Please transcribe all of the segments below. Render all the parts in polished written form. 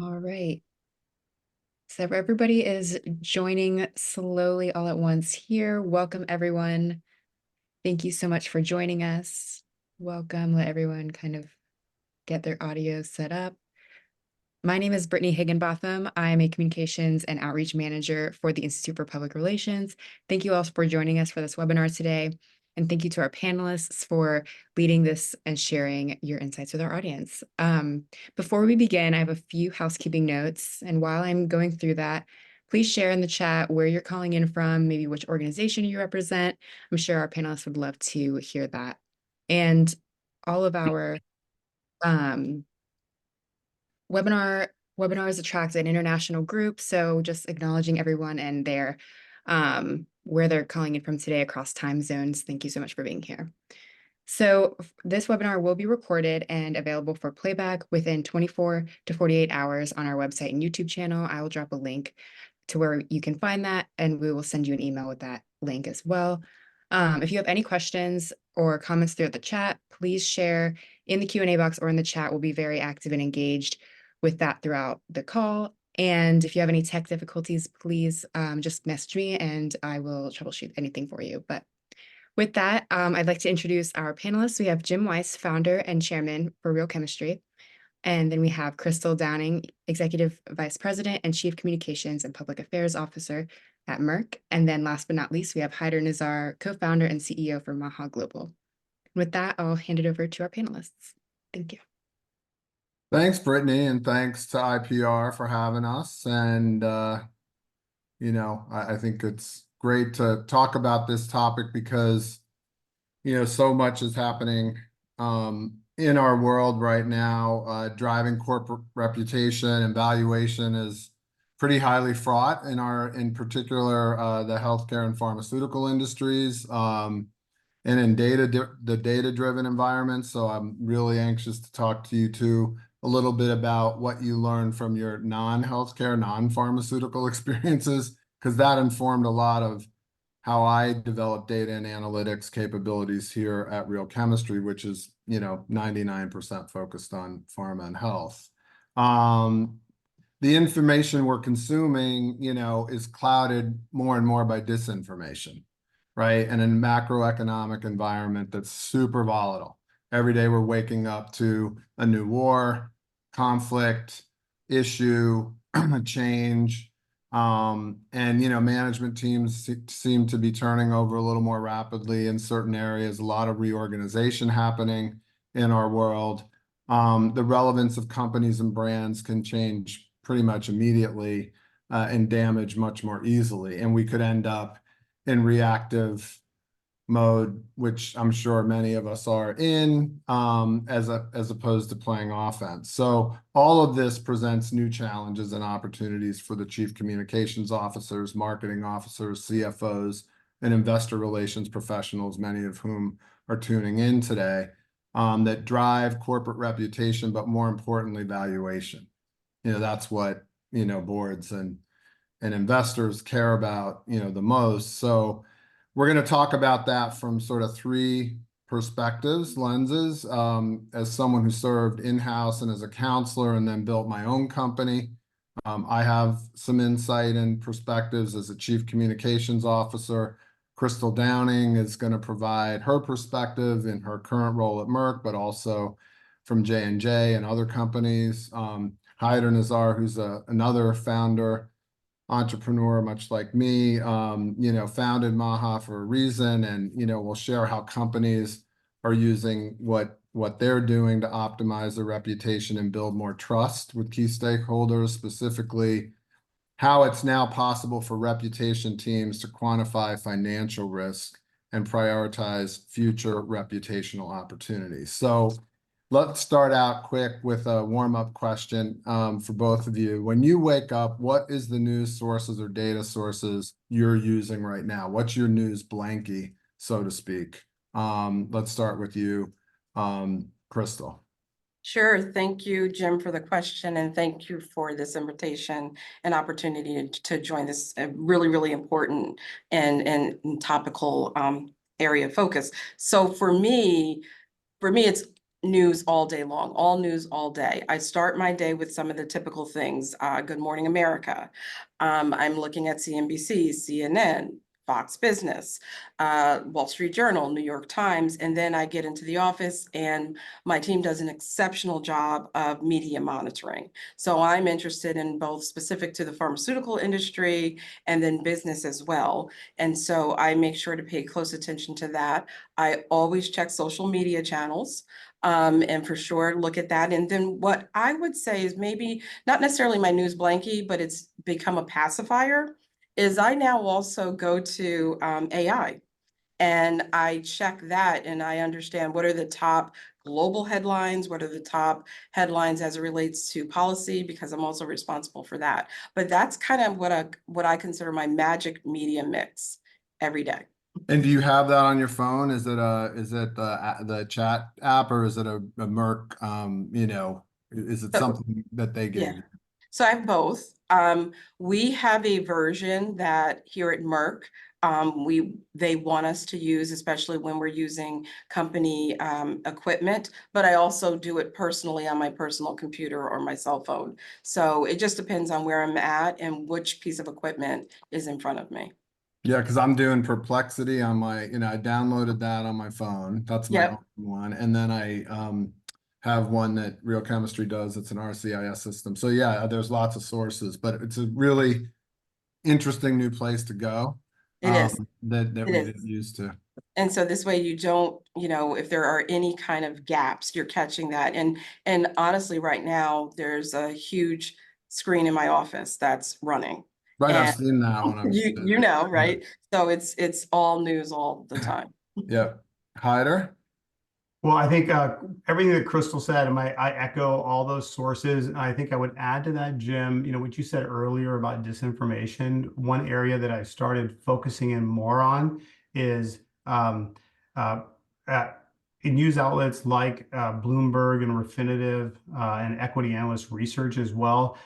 All right. So everybody is joining slowly all at once here. Welcome, everyone. Thank you so much for joining us. Welcome. Let everyone kind of get their audio set up. My name is Brittany Higginbotham. I'm a communications and outreach manager for the Institute for Public Relations. Thank you all for joining us for this webinar today. And thank you to our panelists for leading this and sharing your insights with our audience. Before we begin, I have a few housekeeping notes. And while I'm going through that, please share in the chat where you're calling in from, maybe which organization you represent. I'm sure our panelists would love to hear that. And all of our webinars attract an international group, so just acknowledging everyone and their where they're calling in from today across time zones. Thank you so much for being here. So this webinar will be recorded and available for playback within 24 to 48 hours on our website and YouTube channel. I will drop a link to where you can find that, and we will send you an email with that link as well. If you have any questions or comments throughout the chat, please share in the Q&A box or in the chat. We'll be very active and engaged with that throughout the call. And if you have any tech difficulties, please just message me and I will troubleshoot anything for you. But with that, I'd like to introduce our panelists. We have Jim Weiss, founder and chairman for Real Chemistry. And then we have Crystal Downing, Executive Vice President and Chief Communications and Public Affairs Officer at Merck. And then last but not least, we have Haider Nazar, co-founder and CEO for Maha Global. With that, I'll hand it over to our panelists. Thank you. Thanks, Brittany, and thanks to IPR for having us. And, I think it's great to talk about this topic because, so much is happening in our world right now. Driving corporate reputation and valuation is pretty highly fraught in particular, the healthcare and pharmaceutical industries. And in the data-driven environment. So I'm really anxious to talk to you too a little bit about what you learned from your non-healthcare, non-pharmaceutical experiences, because that informed a lot of how I developed data and analytics capabilities here at Real Chemistry, which is, 99% focused on pharma and health. The information we're consuming, is clouded more and more by disinformation, right? And in a macroeconomic environment that's super volatile. Every day we're waking up to a new war, conflict, issue, change. And, management teams seem to be turning over a little more rapidly in certain areas, a lot of reorganization happening in our world. The relevance of companies and brands can change pretty much immediately and damage much more easily. And we could end up in reactive mode, which I'm sure many of us are in, as opposed to playing offense. So all of this presents new challenges and opportunities for the chief communications officers, marketing officers, CFOs, and investor relations professionals, many of whom are tuning in today, that drive corporate reputation, but more importantly, valuation. That's what, boards and investors care about, the most. So we're going to talk about that from sort of three perspectives, lenses, as someone who served in-house and as a counselor and then built my own company. I have some insight and perspectives as a chief communications officer. Crystal Downing is going to provide her perspective in her current role at Merck, but also from J&J and other companies. Haider Nazar, who's another founder, entrepreneur, much like me, founded Maha for a reason, and we'll share how companies are using what they're doing to optimize their reputation and build more trust with key stakeholders, specifically how it's now possible for reputation teams to quantify financial risk and prioritize future reputational opportunities. So let's start out quick with a warm-up question for both of you. When you wake up, what is the news sources or data sources you're using right now? What's your news blankie, so to speak? Let's start with you, Crystal. Sure. Thank you, Jim, for the question, and thank you for this invitation and opportunity to join this really, really important and topical area of focus. So for me, it's news all day long, all news all day. I start my day with some of the typical things. Good Morning America. I'm looking at CNBC, CNN, Fox Business, Wall Street Journal, New York Times, and then I get into the office and my team does an exceptional job of media monitoring. So I'm interested in both specific to the pharmaceutical industry and then business as well. And so I make sure to pay close attention to that. I always check social media channels. And for sure, look at that. And then what I would say is maybe not necessarily my news blankie, but it's become a pacifier, is I now also go to AI and I check that and I understand what are the top global headlines, what are the top headlines as it relates to policy, because I'm also responsible for that. But that's kind of what I consider my magic media mix every day. And do you have that on your phone? Is it the chat app, or is it a Merck, is it So something that they yeah. gave you? So I have both. We have a version that here at Merck, they want us to use, especially when we're using company equipment, but I also do it personally on my personal computer or my cell phone. So it just depends on where I'm at and which piece of equipment is in front of me. Yeah, because I'm doing Perplexity on my, I downloaded that on my phone. That's my own Yep, one. And then I have one that Real Chemistry does. It's an RCIS system. So yeah, there's lots of sources, but it's a really interesting new place to go it is. that It we is. didn't used to. And so this way you don't, if there are any kind of gaps, you're catching that. And honestly, right now, there's a huge screen in my office that's running. Right, I've And seen that when I was you know, yeah, right? So it's all news all the time. yeah. Hyder? Well, I think everything that Crystal said, I echo all those sources. I think I would add to that, Jim, what you said earlier about disinformation. One area that I started focusing in more on is uh, uh, in news outlets like Bloomberg and Refinitiv and Equity Analyst Research as well.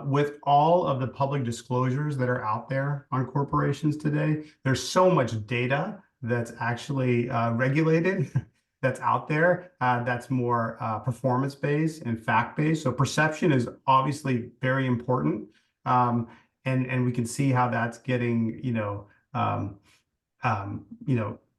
With all of the public disclosures that are out there on corporations today, there's so much data that's actually regulated. That's out there that's more performance-based and fact-based. So perception is obviously very important. And we can see how that's getting,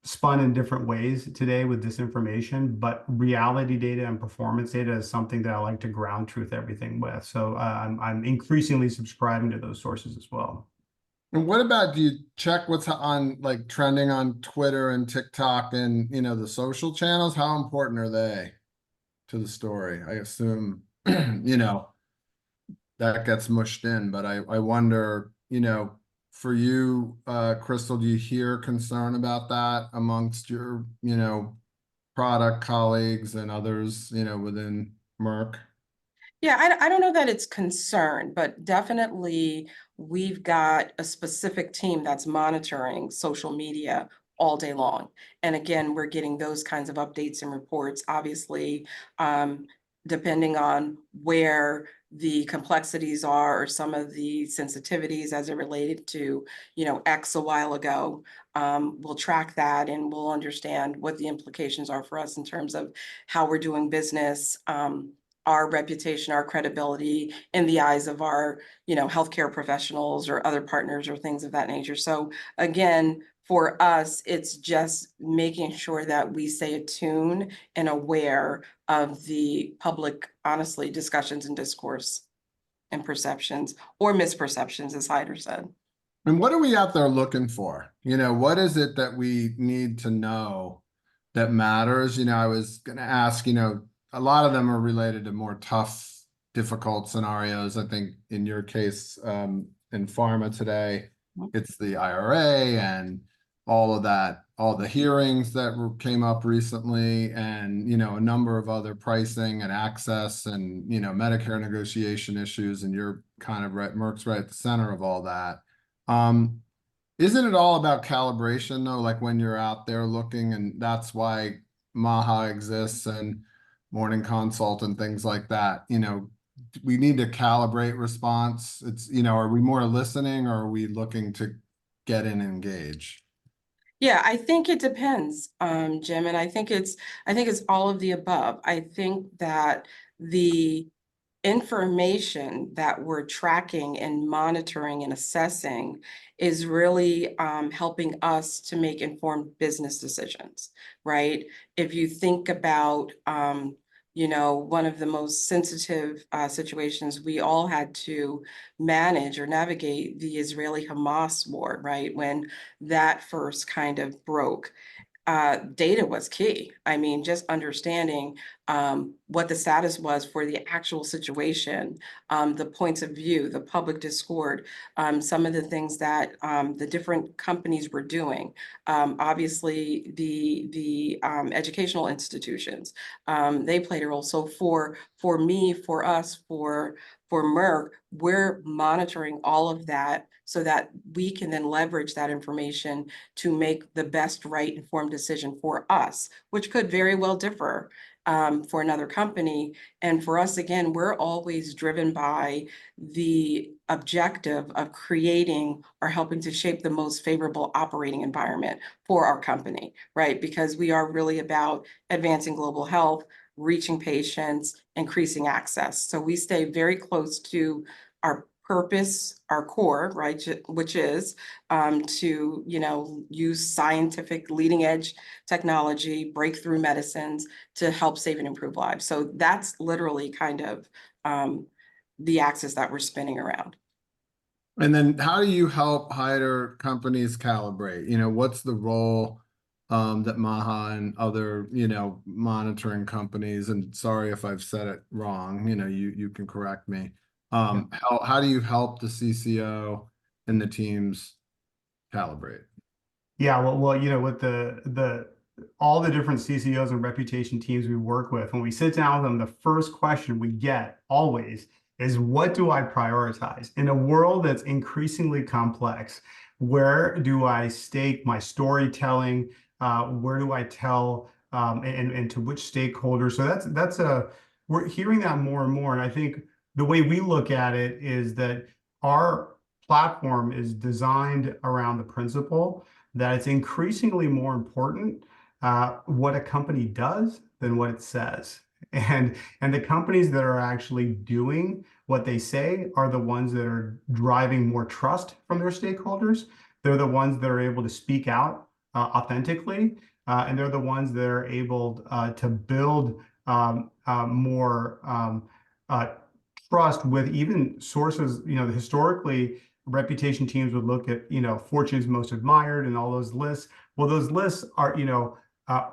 spun in different ways today with disinformation. But reality data and performance data is something that I like to ground truth everything with. So I'm increasingly subscribing to those sources as well. And what about, do you check what's on, like, trending on Twitter and TikTok and, the social channels? How important are they to the story? I assume, that gets mushed in, but I wonder, for you, Crystal, do you hear concern about that amongst your, product colleagues and others, within Merck? Yeah, I don't know that it's concern, but definitely we've got a specific team that's monitoring social media all day long. And again, we're getting those kinds of updates and reports, obviously, depending on where the complexities are or some of the sensitivities as it related to, X a while ago. We'll track that and we'll understand what the implications are for us in terms of how we're doing business. Our reputation, our credibility in the eyes of our, healthcare professionals or other partners or things of that nature. So again, for us, it's just making sure that we stay attuned and aware of the public, honestly, discussions and discourse and perceptions or misperceptions, as Hyder said. And what are we out there looking for? What is it that we need to know that matters? I was going to ask, a lot of them are related to more tough, difficult scenarios. I think in your case, in pharma today, it's the IRA and all of that, all the hearings that came up recently, and, a number of other pricing and access and, Medicare negotiation issues. And you're kind of right, Merck's right at the center of all that. Isn't it all about calibration though? Like when you're out there looking, and that's why Maha exists and Morning Consult and things like that. We need to calibrate response. It's, are we more listening or are we looking to get in and engage? Yeah, I think it depends, Jim, and I think it's all of the above. I think that the information that we're tracking and monitoring and assessing is really helping us to make informed business decisions, right? If you think about, one of the most sensitive situations we all had to manage or navigate, the Israeli-Hamas war, right? When that first kind of broke, data was key. I mean, just understanding what the status was for the actual situation, the points of view, the public discord, some of the things that the different companies were doing. Obviously, the educational institutions, they played a role. So for me, for us, for Merck, we're monitoring all of that so that we can then leverage that information to make the best right informed decision for us, which could very well differ for another company. And for us, again, we're always driven by the objective of creating or helping to shape the most favorable operating environment for our company, right? Because we are really about advancing global health, reaching patients, increasing access. So we stay very close to our purpose, our core, right, which is to, use scientific leading edge technology, breakthrough medicines to help save and improve lives. So that's literally kind of the axis that we're spinning around. And then how do you help hire companies calibrate? What's the role that Maha and other, monitoring companies, and sorry if I've said it wrong, you can correct me. How do you help the CCO and the teams calibrate? Yeah, well, with the all the different CCOs and reputation teams we work with, when we sit down with them, the first question we get always is, what do I prioritize? In a world that's increasingly complex, where do I stake my storytelling? Where do I tell, and to which stakeholders? So we're hearing that more and more. And I think the way we look at it is that our platform is designed around the principle that it's increasingly more important what a company does than what it says. And the companies that are actually doing what they say are the ones that are driving more trust from their stakeholders. They're the ones that are able to speak out authentically, and they're the ones that are able to build more trust with even sources. Historically, reputation teams would look at, Fortune's most admired and all those lists. Well, those lists are,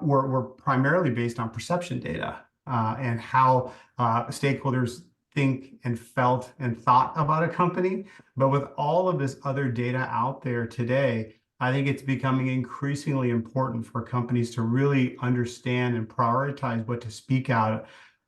were primarily based on perception data and how stakeholders think and felt and thought about a company. But with all of this other data out there today, I think it's becoming increasingly important for companies to really understand and prioritize what to speak out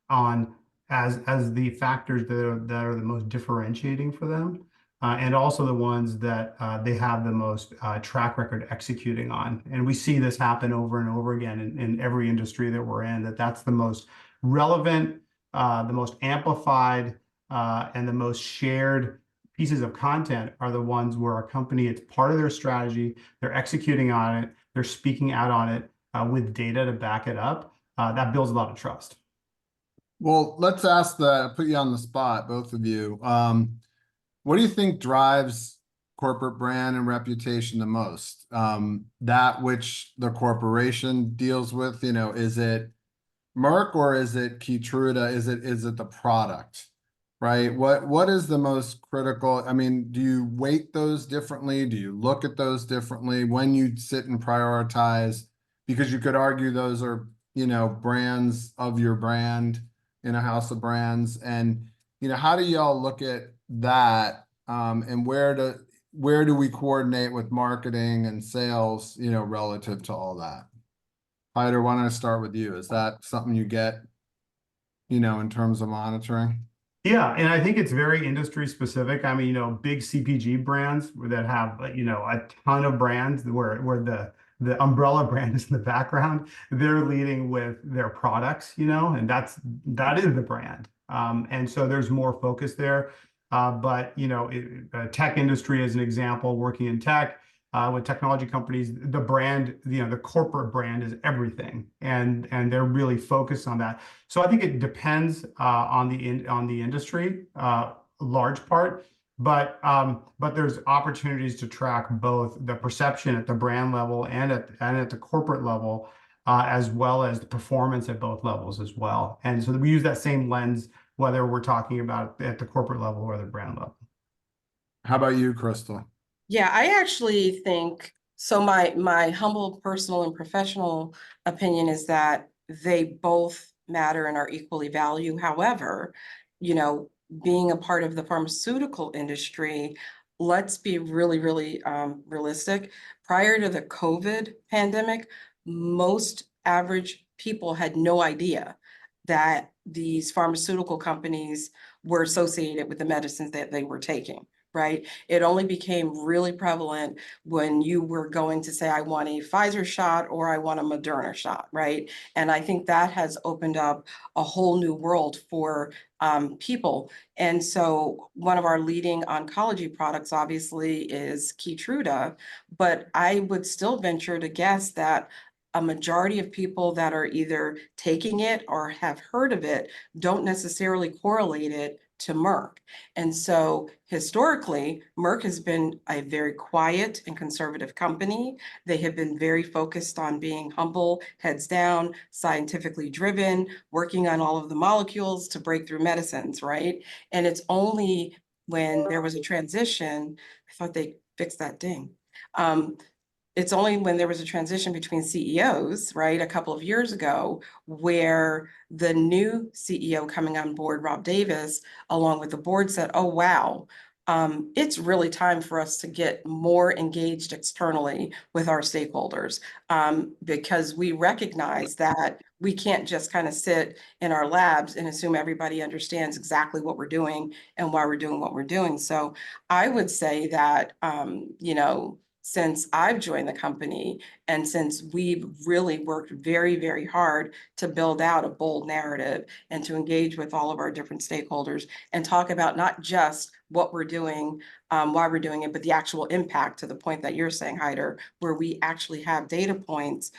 on as the factors that are the most differentiating for them, and also the ones that they have the most track record executing on. And we see this happen over and over again in every industry that we're in, that's the most relevant, the most amplified, and the most shared pieces of content are the ones where a company, it's part of their strategy, they're executing on it, they're speaking out on it with data to back it up. That builds a lot of trust. Well, let's put you on the spot, both of you. What do you think drives corporate brand and reputation the most? That which the corporation deals with, is it Merck or is it Keytruda? Is it the product, right? What is the most critical? I mean, do you weight those differently? Do you look at those differently when you sit and prioritize? Because you could argue those are, brands of your brand in a house of brands. And, how do y'all look at that? And where do we coordinate with marketing and sales, relative to all that? Hyder, why don't I start with you? Is that something you get, in terms of monitoring? Yeah, and I think it's very industry specific. I mean, big CPG brands that have, a ton of brands where the umbrella brand is in the background, they're leading with their products, and that is the brand. And so there's more focus there. But tech industry as an example, working in tech, with technology companies, the brand, the corporate brand is everything, and they're really focused on that. So I think it depends on the industry, large part, but there's opportunities to track both the perception at the brand level and at the corporate level, as well as the performance at both levels as well. And so we use that same lens whether we're talking about at the corporate level or the brand level. How about you, Crystal? Yeah, I actually think so. My humble personal and professional opinion is that they both matter and are equally value. However, you know, being a part of the pharmaceutical industry, let's be really, really realistic. Prior to the COVID pandemic, most average people had no idea that these pharmaceutical companies were associated with the medicines that they were taking, right? It only became really prevalent when you were going to say, I want a Pfizer shot or I want a Moderna shot, right? And I think that has opened up a whole new world for people. And so one of our leading oncology products obviously is Keytruda, but I would still venture to guess that a majority of people that are either taking it or have heard of it don't necessarily correlate it to Merck. And so historically, Merck has been a very quiet and conservative company. They have been very focused on being humble, heads down, scientifically driven, working on all of the molecules to break through medicines, right? And it's only when there was a transition, I thought they fixed that ding. It's only when there was a transition between CEOs, right, a couple of years ago, where the new CEO coming on board, Rob Davis, along with the board said, oh, wow, it's really time for us to get more engaged externally with our stakeholders, because we recognize that we can't just kind of sit in our labs and assume everybody understands exactly what we're doing and why we're doing what we're doing. So I would say that, since I've joined the company and since we've really worked very, very hard to build out a bold narrative and to engage with all of our different stakeholders and talk about not just what we're doing, why we're doing it, but the actual impact, to the point that you're saying, Hyder, where we actually have data points.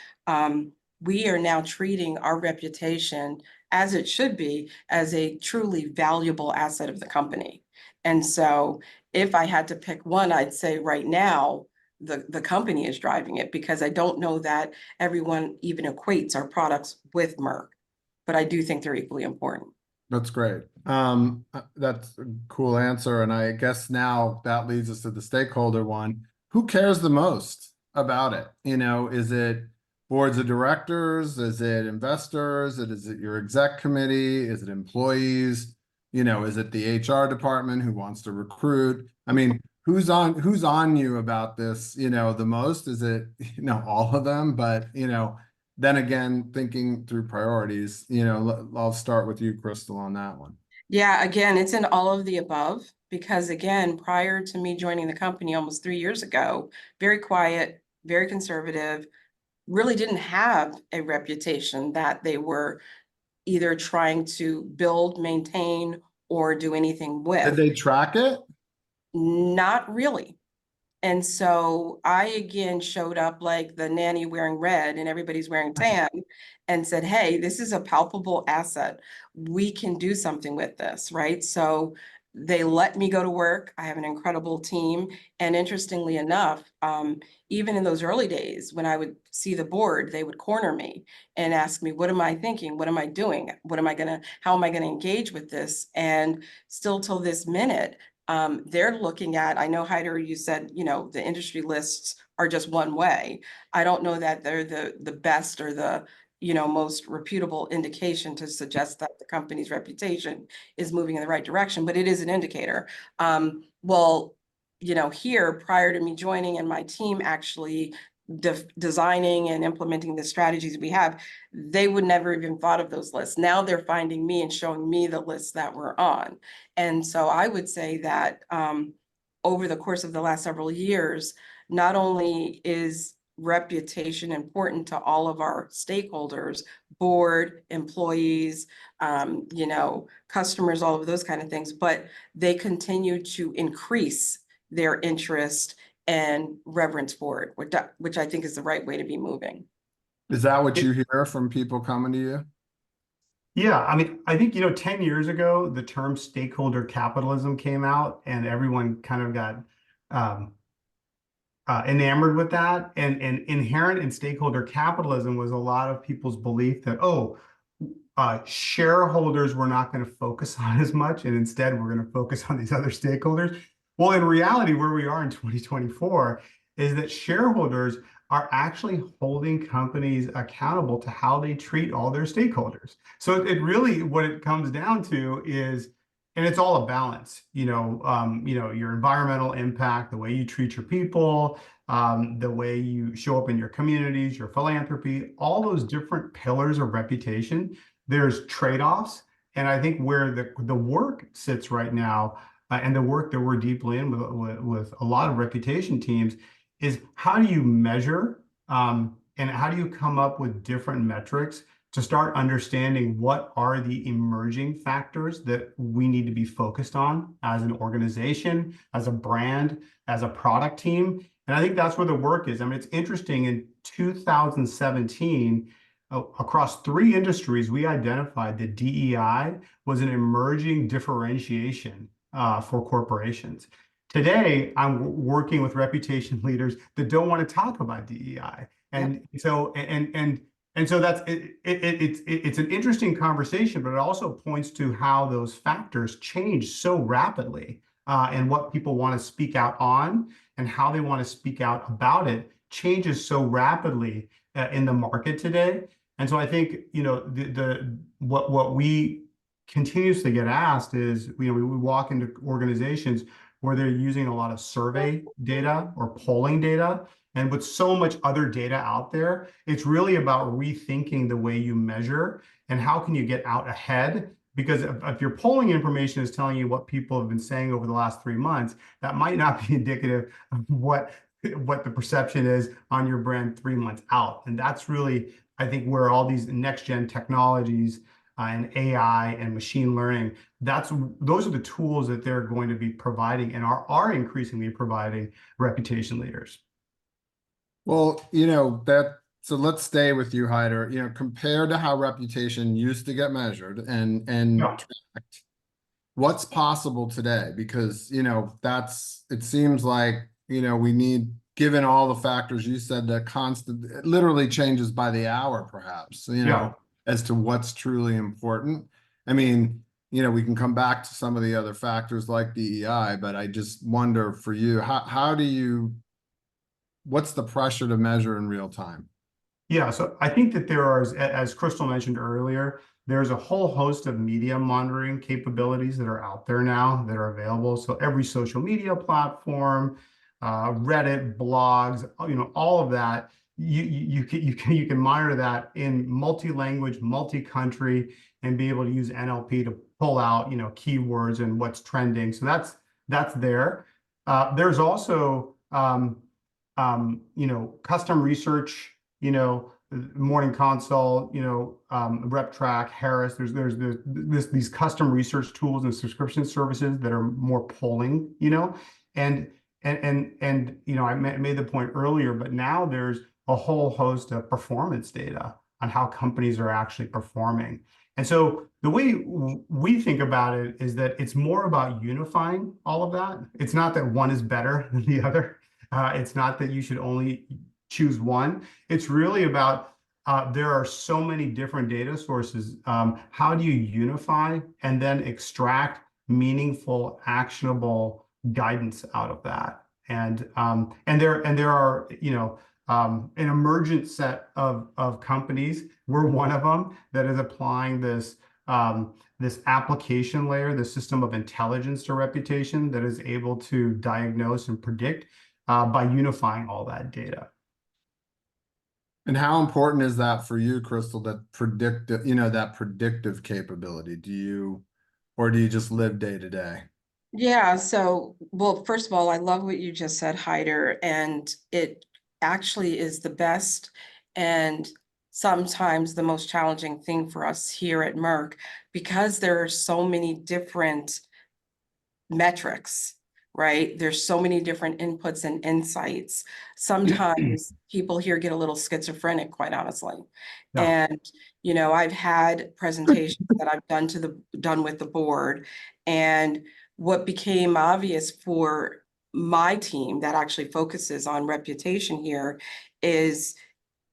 We are now treating our reputation, as it should be, as a truly valuable asset of the company. And so if I had to pick one, I'd say right now, the company is driving it, because I don't know that everyone even equates our products with Merck, but I do think they're equally important. That's great. That's a cool answer. And I guess now that leads us to the stakeholder one. Who cares the most about it? Is it boards of directors? Is it investors? Is it your exec committee? Is it employees? Is it the HR department who wants to recruit? I mean, who's on you about this, the most? Is it, all of them? But, then again, thinking through priorities, I'll start with you, Crystal, on that one. Yeah, again, it's in all of the above, because again, prior to me joining the company almost 3 years ago, very quiet, very conservative, really didn't have a reputation that they were either trying to build, maintain, or do anything Did with. they track it? Not really. And so I again showed up like the nanny wearing red and everybody's wearing tan and said, hey, this is a palpable asset. We can do something with this, right? So they let me go to work. I have an incredible team. And interestingly enough, even in those early days, when I would see the board, they would corner me and ask me, what am I thinking? What am I doing? How am I gonna engage with this? And still till this minute, they're looking at, I know, Hyder, you said, the industry lists are just one way. I don't know that they're the best or the, most reputable indication to suggest that the company's reputation is moving in the right direction, but it is an indicator. Well, here, prior to me joining and my team actually designing and implementing the strategies we have, they would never even thought of those lists. Now they're finding me and showing me the lists that we're on. And so I would say that over the course of the last several years, not only is reputation important to all of our stakeholders, board, employees, customers, all of those kind of things, but they continue to increase their interest and reverence for it, which I think is the right way to be moving. Is that what you hear from people coming to you? Yeah, I mean, I think, 10 years ago, the term stakeholder capitalism came out and everyone kind of got um, enamored with that. And inherent in stakeholder capitalism was a lot of people's belief that, shareholders were not going to focus on as much, and instead we're going to focus on these other stakeholders. Well, in reality, where we are in 2024 is that shareholders are actually holding companies accountable to how they treat all their stakeholders. So it really, what it comes down to is, and it's all a balance, your environmental impact, the way you treat your people, the way you show up in your communities, your philanthropy, all those different pillars of reputation. There's trade-offs, and I think where the work sits right now, and the work that we're deeply in with a lot of reputation teams, is how do you measure, and how do you come up with different metrics to start understanding what are the emerging factors that we need to be focused on as an organization, as a brand, as a product team. And I think that's where the work is. I mean, it's interesting, in 2017, across 3 industries, we identified that DEI was an emerging differentiation for corporations. Today, I'm working with reputation leaders that don't want to talk about DEI, and so that's it's an interesting conversation, but it also points to how those factors change so rapidly, and what people want to speak out on and how they want to speak out about it changes so rapidly in the market today. And so I think, what we continuously get asked is, we walk into organizations where they're using a lot of survey data or polling data. And with so much other data out there, it's really about rethinking the way you measure and how can you get out ahead. Because if your polling information is telling you what people have been saying over the last 3 months, that might not be indicative of what the perception is on your brand 3 months out. And that's really, I think, where all these next gen technologies and AI and machine learning, those are the tools that they're going to be providing and are increasingly providing reputation leaders. Well, so let's stay with you, Hyder. Compared to how reputation used to get measured and Yeah. tracked, what's possible today? Because, it seems like, we need, given all the factors you said, that it literally changes by the hour, perhaps, Yeah. as to what's truly important. I mean, we can come back to some of the other factors like DEI, but I just wonder for you, what's the pressure to measure in real time? Yeah, so I think that there are, as Crystal mentioned earlier, there's a whole host of media monitoring capabilities that are out there now that are available. So every social media platform, Reddit, blogs, all of that, you can monitor that in multi-language, multi-country, and be able to use NLP to pull out, keywords and what's trending. So that's there. There's also custom research, Morning Consult, RepTrack, Harris. There's these custom research tools and subscription services that are more polling, and I made the point earlier, but now there's a whole host of performance data on how companies are actually performing. And so the way we think about it is that it's more about unifying all of that. It's not that one is better than the other. It's not that you should only choose one. It's really about there are so many different data sources. How do you unify and then extract meaningful, actionable guidance out of that? And there are an emergent set of companies. We're one of them that is applying this application layer, the system of intelligence to reputation that is able to diagnose and predict by unifying all that data. And how important is that for you, Crystal, that predictive capability? Or do you just live day to day? Yeah, so, well, first of all, I love what you just said, Hyder, and it actually is the best and sometimes the most challenging thing for us here at Merck, because there are so many different metrics right? There's so many different inputs and insights. Sometimes people here get a little schizophrenic, quite honestly. Yeah. And, I've had presentations that I've done with the board, and what became obvious for my team that actually focuses on reputation here is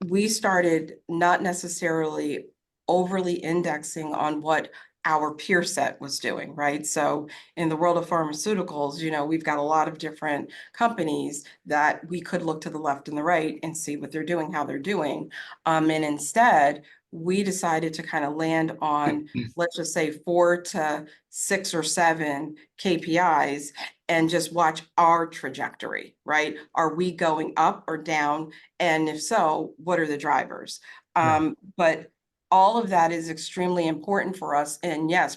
we started not necessarily overly indexing on what our peer set was doing, right? So in the world of pharmaceuticals, we've got a lot of different companies that we could look to the left and the right and see what they're doing, how they're doing. And instead, we decided to kind of land on, let's just say 4 to 6 or 7 KPIs and just watch our trajectory, right? Are we going up or down? And if so, what are the drivers? Yeah. But all of that is extremely important for us. And yes,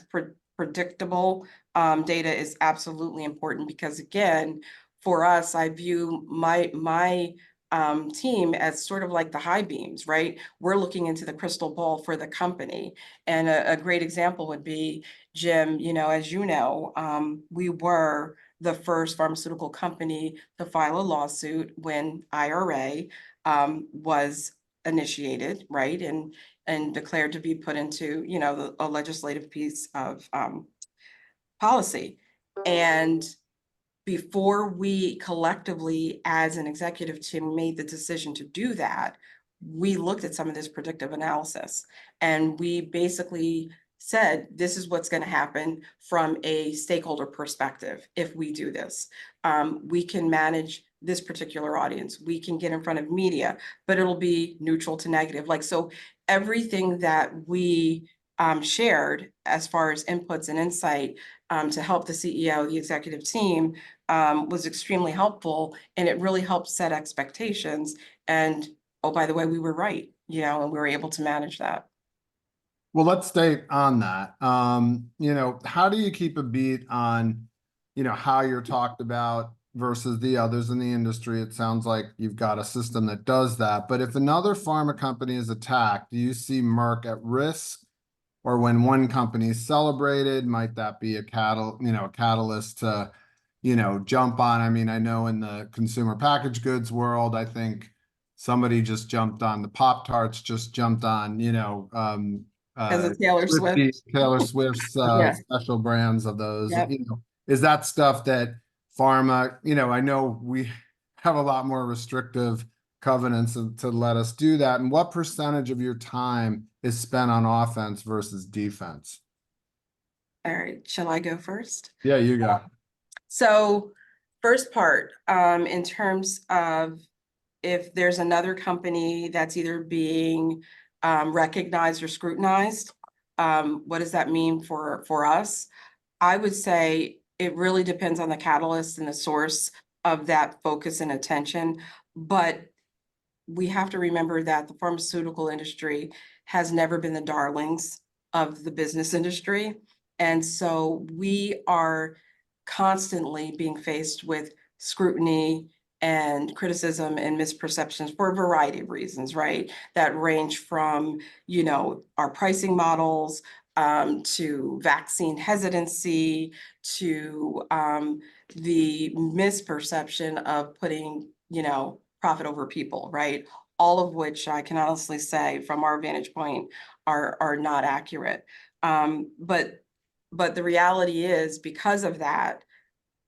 predictable data is absolutely important because again, for us, I view my team as sort of like the high beams, right? We're looking into the crystal ball for the company. And a great example would be, Jim, as you know, we were the first pharmaceutical company to file a lawsuit when IRA was initiated, right? And declared to be put into, a legislative piece of policy. And before we collectively, as an executive team, made the decision to do that, we looked at some of this predictive analysis and we basically said, this is what's going to happen from a stakeholder perspective if we do this. We can manage this particular audience. We can get in front of media, but it'll be neutral to negative. So everything that we shared as far as inputs and insight to help the CEO, the executive team, was extremely helpful, and it really helped set expectations. And oh, by the way, we were right, and we were able to manage that. Well, let's stay on that. How do you keep a beat on, how you're talked about versus the others in the industry? It sounds like you've got a system that does that. But if another pharma company is attacked, do you see Merck at risk? Or when one company is celebrated, might that be a catalyst to, jump on? I mean, I know in the consumer packaged goods world, I think somebody just jumped on the Pop-Tarts, just jumped on, As a Taylor Swift. Taylor Swift's Yeah. special brands of those. Yep. Is that stuff that pharma, I know we have a lot more restrictive covenants to let us do that. And what percentage of your time is spent on offense versus defense? All right, shall I go first? Yeah, you go. So first part, in terms of if there's another company that's either being recognized or scrutinized, what does that mean for us? I would say it really depends on the catalyst and the source of that focus and attention. But we have to remember that the pharmaceutical industry has never been the darlings of the business industry. And so we are constantly being faced with scrutiny and criticism and misperceptions for a variety of reasons, right? That range from, our pricing models, to vaccine hesitancy, to the misperception of putting, profit over people, right? All of which I can honestly say from our vantage point are not accurate. But the reality is because of that,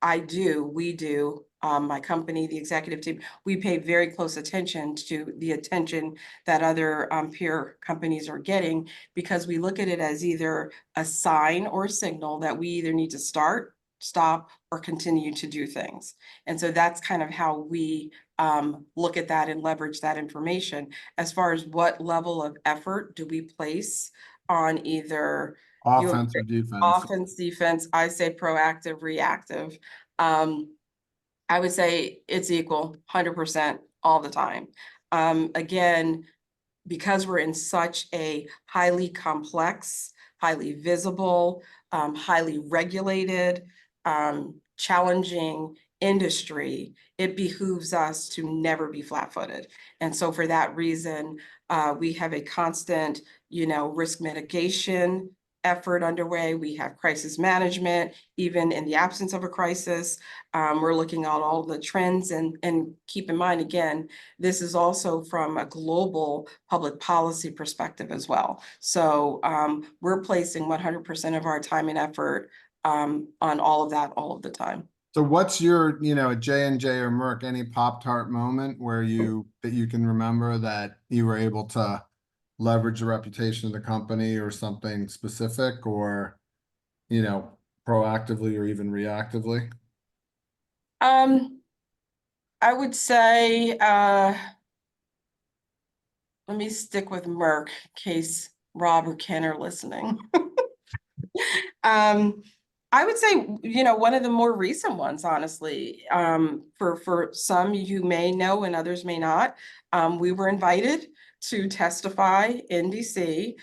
we do, my company, the executive team, we pay very close attention to the attention that other peer companies are getting, because we look at it as either a sign or a signal that we either need to start, stop, or continue to do things. And so that's kind of how we look at that and leverage that information. As far as what level of effort do we place on either Offense or defense? offense, defense, I say proactive, reactive. I would say it's equal, 100% all the time. Again, because we're in such a highly complex, highly visible, highly regulated, challenging industry, it behooves us to never be flat-footed. And so for that reason, we have a constant, risk mitigation effort underway. We have crisis management, even in the absence of a crisis. We're looking at all the trends and keep in mind, again, this is also from a global public policy perspective as well. So we're placing 100% of our time and effort on all of that all of the time. So what's your, at J&J or Merck, any Pop-Tart moment where that you can remember that you were able to leverage the reputation of the company or something specific, or, proactively or even reactively? I would say, let me stick with Merck in case Rob or Ken are listening. I would say, one of the more recent ones, honestly, for some you may know and others may not. We were invited to testify in DC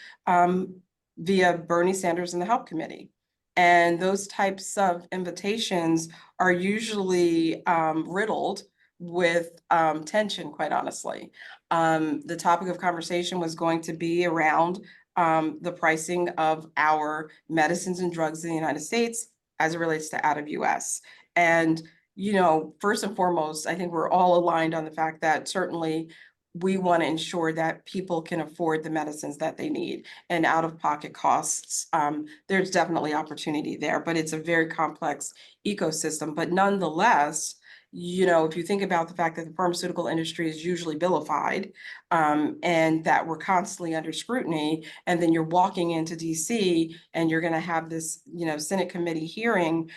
via Bernie Sanders and the Help Committee. And those types of invitations are usually riddled with tension, quite honestly. The topic of conversation was going to be around the pricing of our medicines and drugs in the United States as it relates to out of US. And, first and foremost, I think we're all aligned on the fact that certainly we want to ensure that people can afford the medicines that they need, and out-of-pocket costs. There's definitely opportunity there, but it's a very complex ecosystem. But nonetheless, if you think about the fact that the pharmaceutical industry is usually vilified, and that we're constantly under scrutiny, and then you're walking into DC and you're going to have this, Senate committee hearing,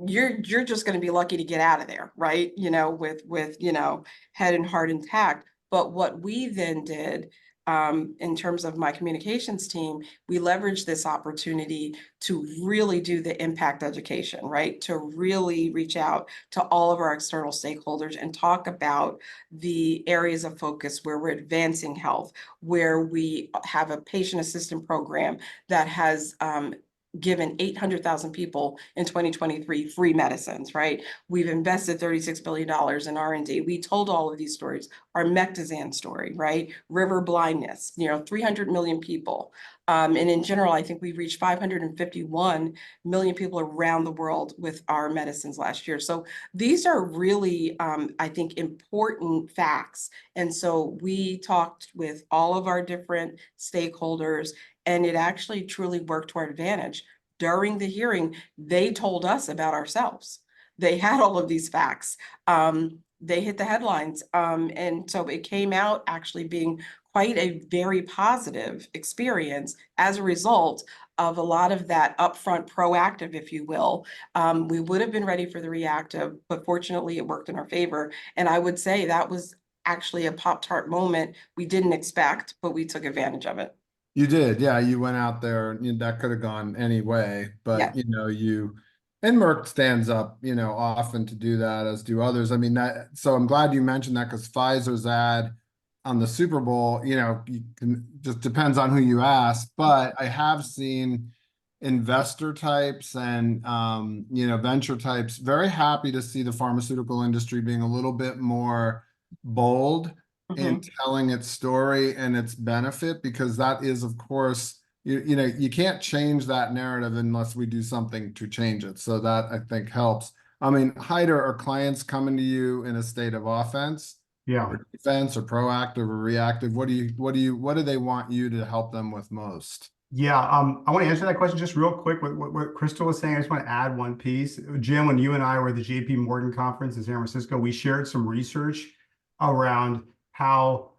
you're just going to be lucky to get out of there, right? With head and heart intact. But what we then did, in terms of my communications team, we leveraged this opportunity to really do the impact education, right? To really reach out to all of our external stakeholders and talk about the areas of focus where we're advancing health, where we have a patient assistance program that has given 800,000 people in 2023 free medicines, right? We've invested $36 billion in R&D. We told all of these stories. Our Mectizan story, right? River blindness, 300 million people. And in general, I think we reached 551 million people around the world with our medicines last year. So these are really, I think, important facts. And so we talked with all of our different stakeholders, and it actually truly worked to our advantage. During the hearing, they told us about ourselves. They had all of these facts. They hit the headlines. And so it came out actually being quite a very positive experience as a result of a lot of that upfront proactive, if you will. We would have been ready for the reactive, but fortunately it worked in our favor. And I would say that was actually a Pop-Tart moment we didn't expect, but we took advantage of it. You did, yeah. You went out there, that could have gone any way, but Yeah. and Merck stands up, often to do that, as do others. I mean, so I'm glad you mentioned that, because Pfizer's ad on the Super Bowl, you can just depends on who you ask, but I have seen investor types and venture types very happy to see the pharmaceutical industry being a little bit more bold in telling its story and its benefit, because that is, of course, you can't change that narrative unless we do something to change it. So that, I think, helps. I mean, Hyder, are clients coming to you in a state of offense? Yeah. Or defense, or proactive or reactive? What do they want you to help them with most? Yeah, I want to answer that question just real quick. What Crystal was saying, I just want to add one piece. Jim, when you and I were at the JP Morgan conference in San Francisco, we shared some research around how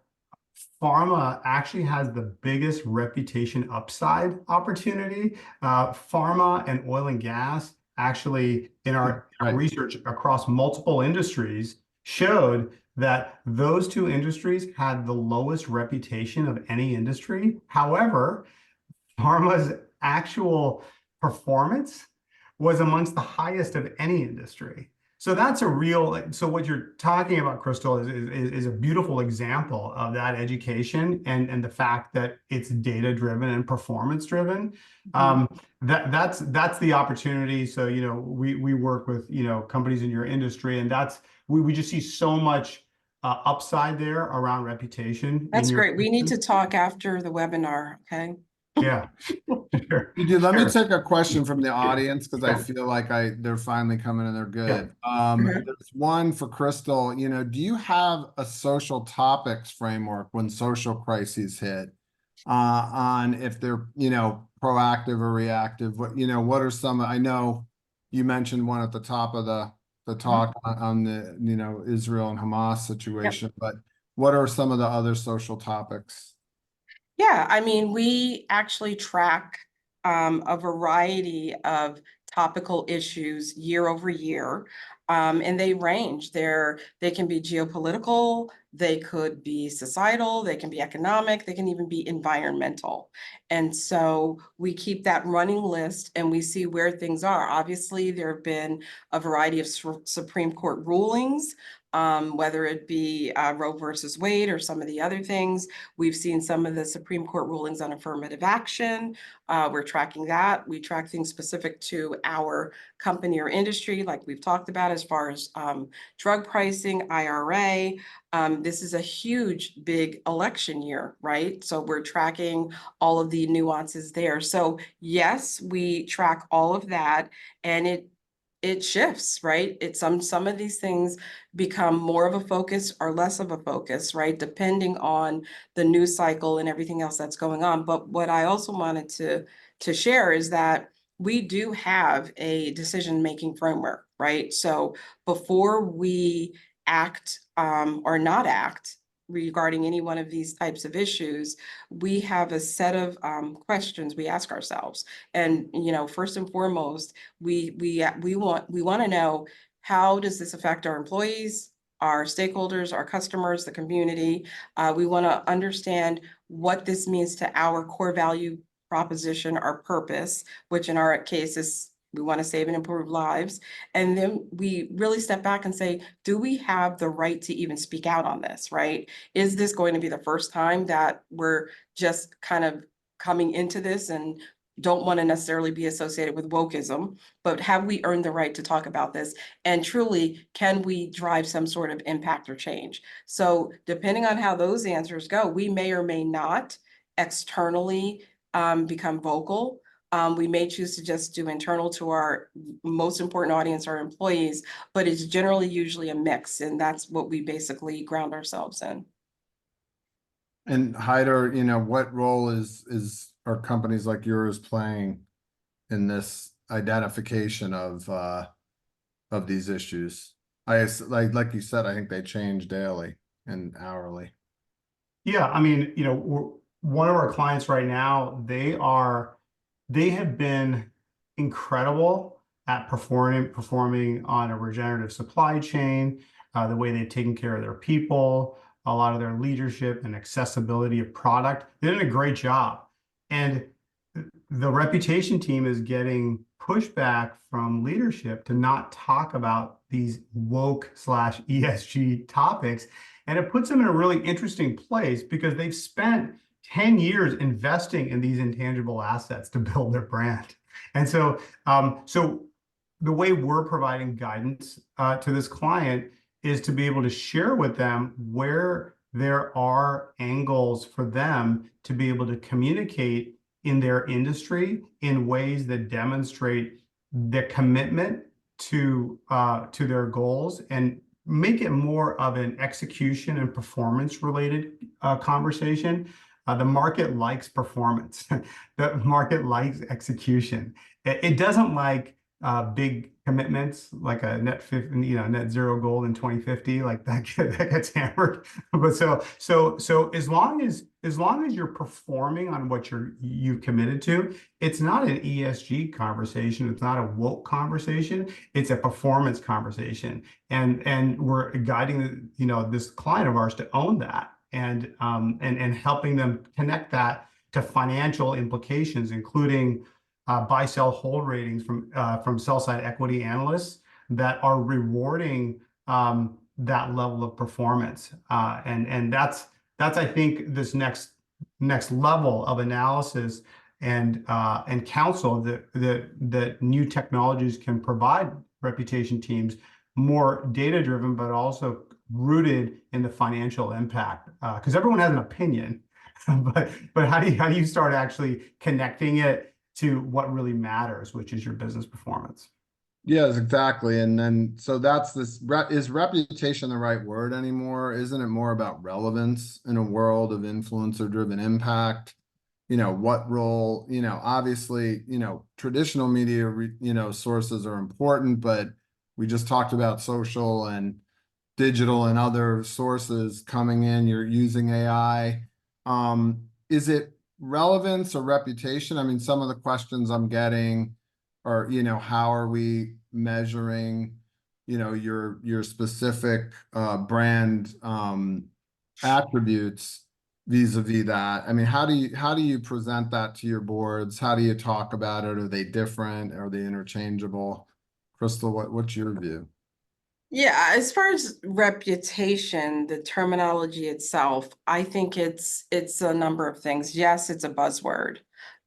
pharma actually has the biggest reputation upside opportunity. Pharma and oil and gas actually, in our Right. research across multiple industries, showed that those two industries had the lowest reputation of any industry. However, pharma's actual performance was amongst the highest of any industry. So that's a real, so what you're talking about, Crystal, is a beautiful example of that education and the fact that it's data driven and performance driven. That's the opportunity. So, we work with, companies in your industry, and we just see so much upside there around reputation. That's great. We need to talk after the webinar, okay? Yeah, sure, Let me sure. take a question from the audience because I Yeah. feel like they're finally coming and they're Yeah. good. Mhm. There's one for Crystal. Do you have a social topics framework when social crises hit? On if they're, proactive or reactive? What are some, I know you mentioned one at the top of the talk on the, Israel and Hamas situation, but what are some of the other social topics? Yeah, I mean, we actually track a variety of topical issues year over year. And they range. They can be geopolitical, they could be societal, they can be economic, they can even be environmental. And so we keep that running list and we see where things are. Obviously, there have been a variety of Supreme Court rulings, whether it be Roe versus Wade or some of the other things. We've seen some of the Supreme Court rulings on affirmative action. We're tracking that. We track things specific to our company or industry, like we've talked about, as far as drug pricing, IRA. This is a huge, big election year, right? So we're tracking all of the nuances there. So yes, we track all of that, and it shifts, right? Some of these things become more of a focus or less of a focus, right? Depending on the news cycle and everything else that's going on. But what I also wanted to share is that we do have a decision-making framework, right? So before we act or not act regarding any one of these types of issues, we have a set of questions we ask ourselves. And first and foremost, we want to know, how does this affect our employees, our stakeholders, our customers, the community? We want to understand what this means to our core value proposition, our purpose, which in our case is we want to save and improve lives. And then we really step back and say, do we have the right to even speak out on this, right? Is this going to be the first time that we're just kind of coming into this and don't want to necessarily be associated with wokeism, but have we earned the right to talk about this? And truly, can we drive some sort of impact or change? So depending on how those answers go, we may or may not externally become vocal. We may choose to just do internal to our most important audience, our employees, but it's generally usually a mix, and that's what we basically ground ourselves in. And Hyder, what role are companies like yours playing in this identification of these issues? Like you said, I think they change daily and hourly. Yeah, I mean, one of our clients right now, they have been incredible at performing on a regenerative supply chain, the way they've taken care of their people, a lot of their leadership and accessibility of product. They did a great job. And the reputation team is getting pushback from leadership to not talk about these woke/ESG topics. And it puts them in a really interesting place because they've spent 10 years investing in these intangible assets to build their brand. And so the way we're providing guidance to this client is to be able to share with them where there are angles for them to be able to communicate in their industry in ways that demonstrate the commitment to their goals and make it more of an execution and performance related conversation. The market likes performance. The market likes execution. It doesn't like big commitments like a net zero goal in 2050, like that gets hammered. But so as long as you're performing on what you've committed to, it's not an ESG conversation. It's not a woke conversation. It's a performance conversation. And we're guiding this client of ours to own that and helping them connect that to financial implications, including buy, sell, hold ratings from sell side equity analysts that are rewarding that level of performance. And that's I think this next level of analysis and counsel that new technologies can provide reputation teams, more data driven, but also rooted in the financial impact. Because everyone has an opinion, but how do you start actually connecting it to what really matters, which is your business performance? Yes, exactly. And then, so that's is reputation the right word anymore? Isn't it more about relevance in a world of influencer driven impact? What role, obviously, traditional media, sources are important, but we just talked about social and digital and other sources coming in, you're using AI. Is it relevance or reputation? I mean, some of the questions I'm getting are, how are we measuring, your specific brand attributes vis-a-vis that? I mean, how do you present that to your boards? How do you talk about it? Are they different? Are they interchangeable? Crystal, what's your view? Yeah, as far as reputation, the terminology itself, I think it's a number of things. Yes, it's a buzzword.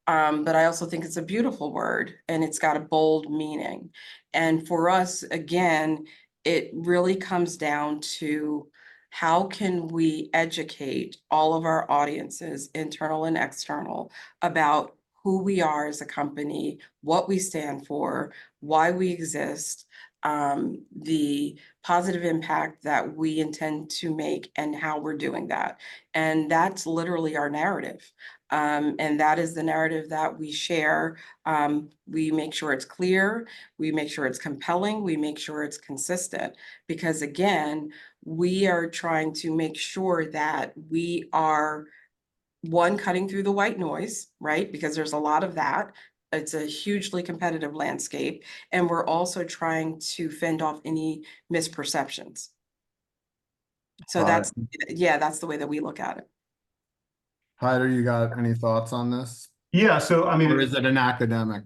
But I also think it's a beautiful word and it's got a bold meaning. And for us, again, it really comes down to how can we educate all of our audiences, internal and external, about who we are as a company, what we stand for, why we exist, the positive impact that we intend to make and how we're doing that. And that's literally our narrative. And that is the narrative that we share. We make sure it's clear, we make sure it's compelling, we make sure it's consistent. Because again, we are trying to make sure that we are, one, cutting through the white noise, right? Because there's a lot of that. It's a hugely competitive landscape. And we're also trying to fend off any misperceptions. So Got it. yeah, that's the way that we look at it. Hyder, you got any thoughts on this? Yeah, so I Or mean, is it an academic?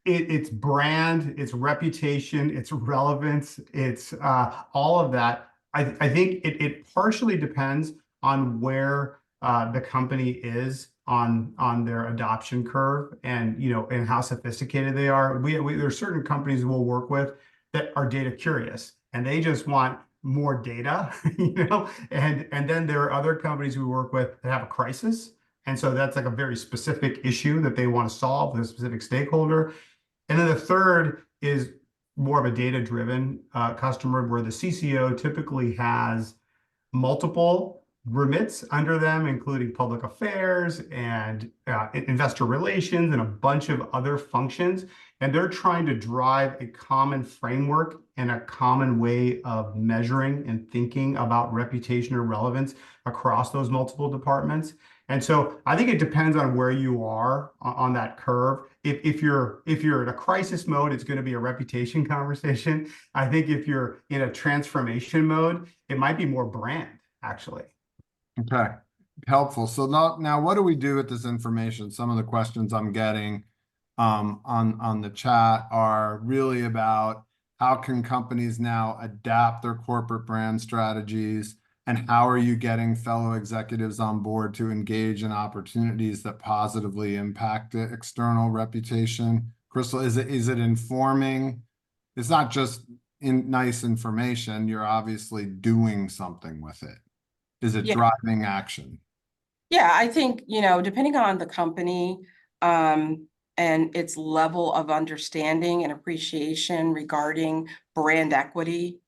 it's brand, it's reputation, it's relevance, it's all of that. I think it partially depends on where the company is on their adoption curve, and and how sophisticated they are. There's certain companies we'll work with that are data curious and they just want more data, and then there are other companies we work with that have a crisis. And so that's like a very specific issue that they want to solve with a specific stakeholder. And then the third is more of a data-driven customer where the CCO typically has multiple remits under them, including public affairs and investor relations and a bunch of other functions. And they're trying to drive a common framework and a common way of measuring and thinking about reputation or relevance across those multiple departments. And so I think it depends on where you are on that curve. If you're in a crisis mode, it's going to be a reputation conversation. I think if you're in a transformation mode, it might be more brand, actually. Okay, helpful. So now what do we do with this information? Some of the questions I'm getting on the chat are really about how can companies now adapt their corporate brand strategies, and how are you getting fellow executives on board to engage in opportunities that positively impact the external reputation? Crystal, is it informing? It's not just nice information, you're obviously doing something with it. Is it Yeah. driving action? Yeah, I think, depending on the company, and its level of understanding and appreciation regarding brand equity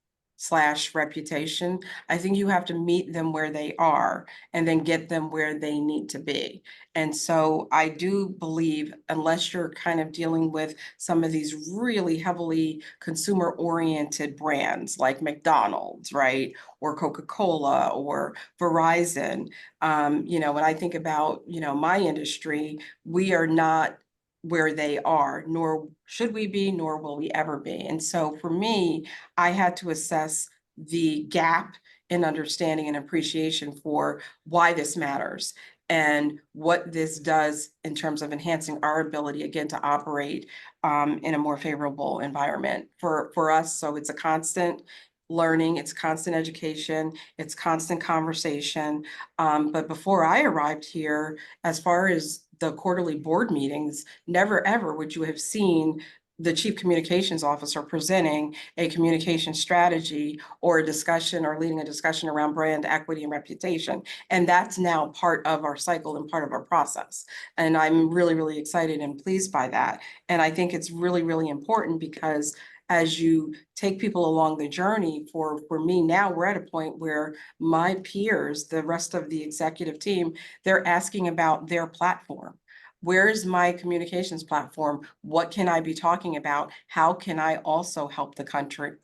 / reputation, I think you have to meet them where they are and then get them where they need to be. And so I do believe, unless you're kind of dealing with some of these really heavily consumer-oriented brands like McDonald's, right? Or Coca-Cola or Verizon, when I think about, my industry, we are not where they are, nor should we be, nor will we ever be. And so for me, I had to assess the gap in understanding and appreciation for why this matters and what this does in terms of enhancing our ability, again, to operate in a more favorable environment for us. So it's a constant learning, it's constant education, it's constant conversation. But before I arrived here, as far as the quarterly board meetings, never ever would you have seen the chief communications officer presenting a communication strategy or a discussion or leading a discussion around brand equity and reputation. And that's now part of our cycle and part of our process. And I'm really, really excited and pleased by that. And I think it's really, really important because as you take people along the journey, for me now, we're at a point where my peers, the rest of the executive team, they're asking about their platform. Where's my communications platform? What can I be talking about? How can I also help the company?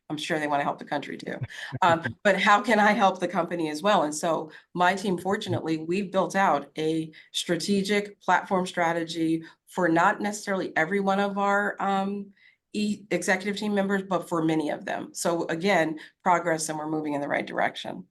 I'm sure they want to help the country too. But how can I help the company as well? And so my team, fortunately, we've built out a strategic platform strategy for not necessarily every one of our executive team members, but for many of them. So again, progress, and we're moving in the right direction.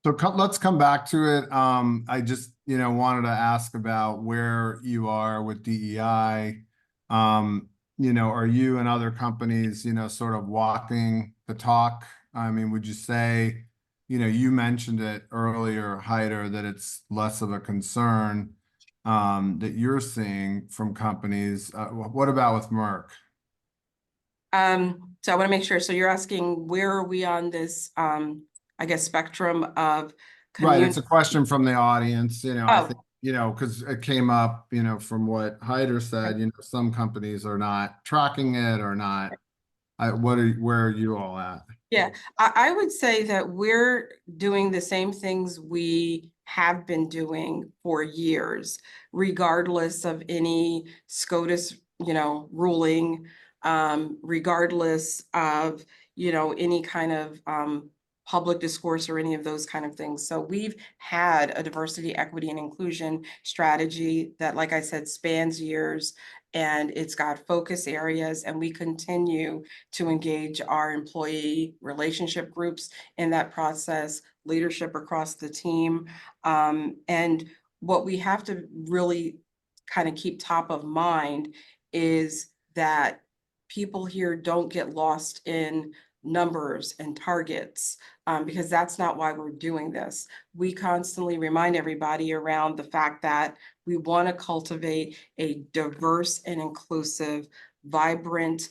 So let's come back to it. I just, wanted to ask about where you are with DEI. Are you and other companies, sort of walking the talk? I mean, would you say, you mentioned it earlier, Hyder, that it's less of a concern that you're seeing from companies. What about with Merck? So I want to make sure. So you're asking, where are we on this, I guess, spectrum of Right, it's a question from the audience, I Oh. think, because it came up, from what Hyder said, some companies are not tracking it or not. Where are you all at? Yeah, I would say that we're doing the same things we have been doing for years, regardless of any SCOTUS, ruling, regardless of, any kind of public discourse or any of those kind of things. So we've had a diversity, equity, and inclusion strategy that, like I said, spans years, and it's got focus areas, and we continue to engage our employee relationship groups in that process, leadership across the team. And what we have to really kind of keep top of mind is that people here don't get lost in numbers and targets, because that's not why we're doing this. We constantly remind everybody around the fact that we want to cultivate a diverse and inclusive, vibrant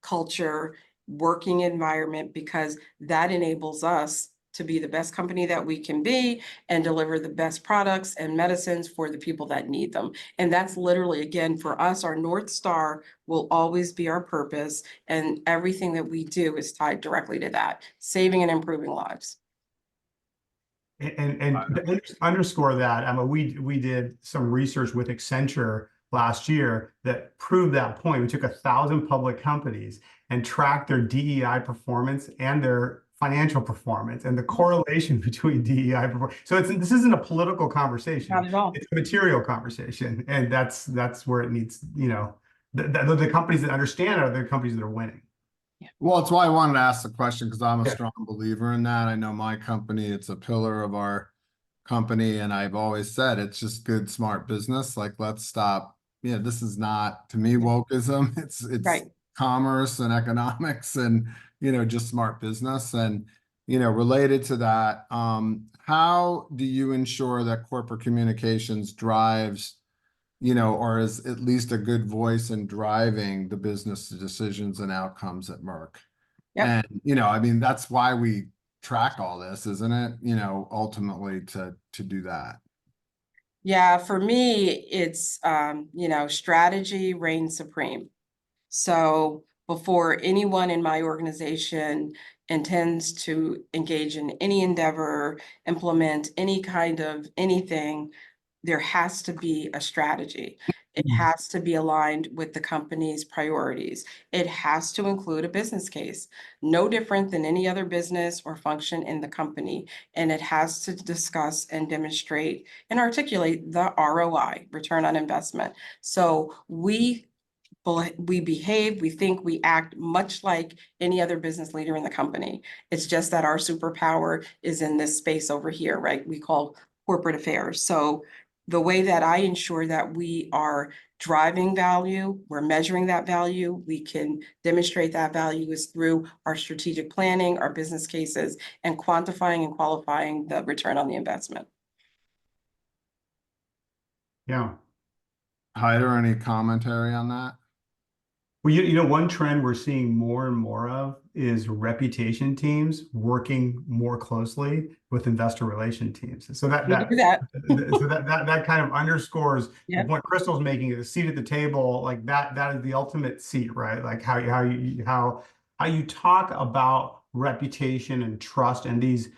culture, working environment, because that enables us to be the best company that we can be and deliver the best products and medicines for the people that need them. And that's literally, again, for us, our North Star will always be our purpose, and everything that we do is tied directly to that, saving and improving lives. And to underscore that, we did some research with Accenture last year that proved that point. We took 1,000 public companies and tracked their DEI performance and their financial performance and the correlation between DEI performance. So this isn't a political conversation. Not at all. It's a material conversation, and that's where it needs. The companies that understand are the companies that are winning. Well, it's why I wanted to ask the question, because I'm a Yeah. strong believer in that. I know my company, it's a pillar of our company, and I've always said it's just good, smart business. Like, let's stop. This is not, to me, wokeism. It's Right. commerce and economics and, just smart business. And, related to that, how do you ensure that corporate communications drives, or is at least a good voice in driving the business decisions and outcomes at Merck? Yep. And, I mean, that's why we track all this, isn't it? Ultimately to do that. Yeah, for me, it's, strategy reigns supreme. So before anyone in my organization intends to engage in any endeavor, implement any kind of anything, there has to be a strategy. It has to be aligned with the company's priorities. It has to include a business case, no different than any other business or function in the company. And it has to discuss and demonstrate and articulate the ROI, return on investment. So we behave, we think, we act much like any other business leader in the company. It's just that our superpower is in this space over here, right? We call corporate affairs. So the way that I ensure that we are driving value, we're measuring that value, we can demonstrate that value is through our strategic planning, our business cases, and quantifying and qualifying the return on the investment. Yeah. Hyder, any commentary on that? Well, one trend we're seeing more and more of is reputation teams working more closely with investor relation teams. So We do that. that kind of underscores the Yep. point Crystal's making, is a seat at the table, like that is the ultimate seat, right? Like how you talk about reputation and trust and these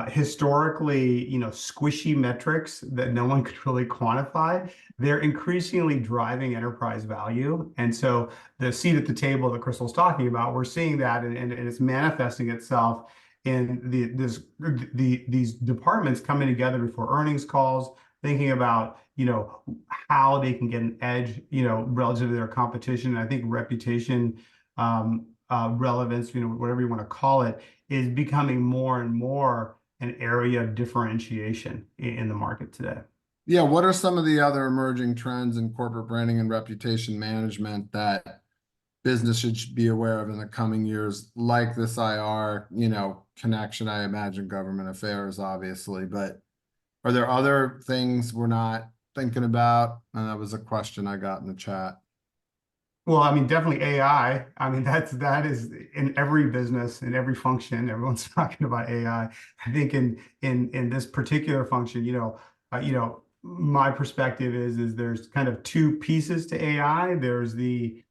historically, squishy metrics that no one could really quantify. They're increasingly driving enterprise value. And so the seat at the table that Crystal's talking about, we're seeing that, and it's manifesting itself in these departments coming together before earnings calls, thinking about, how they can get an edge, relative to their competition. And I think reputation, relevance, whatever you want to call it, is becoming more and more an area of differentiation in the market today. Yeah, what are some of the other emerging trends in corporate branding and reputation management that business should be aware of in the coming years, like this IR, connection? I imagine government affairs, obviously, but are there other things we're not thinking about? And that was a question I got in the chat. Well, I mean, definitely AI. I mean, that is in every business, in every function. Everyone's talking about AI. I think in this particular function, my perspective is there's kind of two pieces to AI. There's these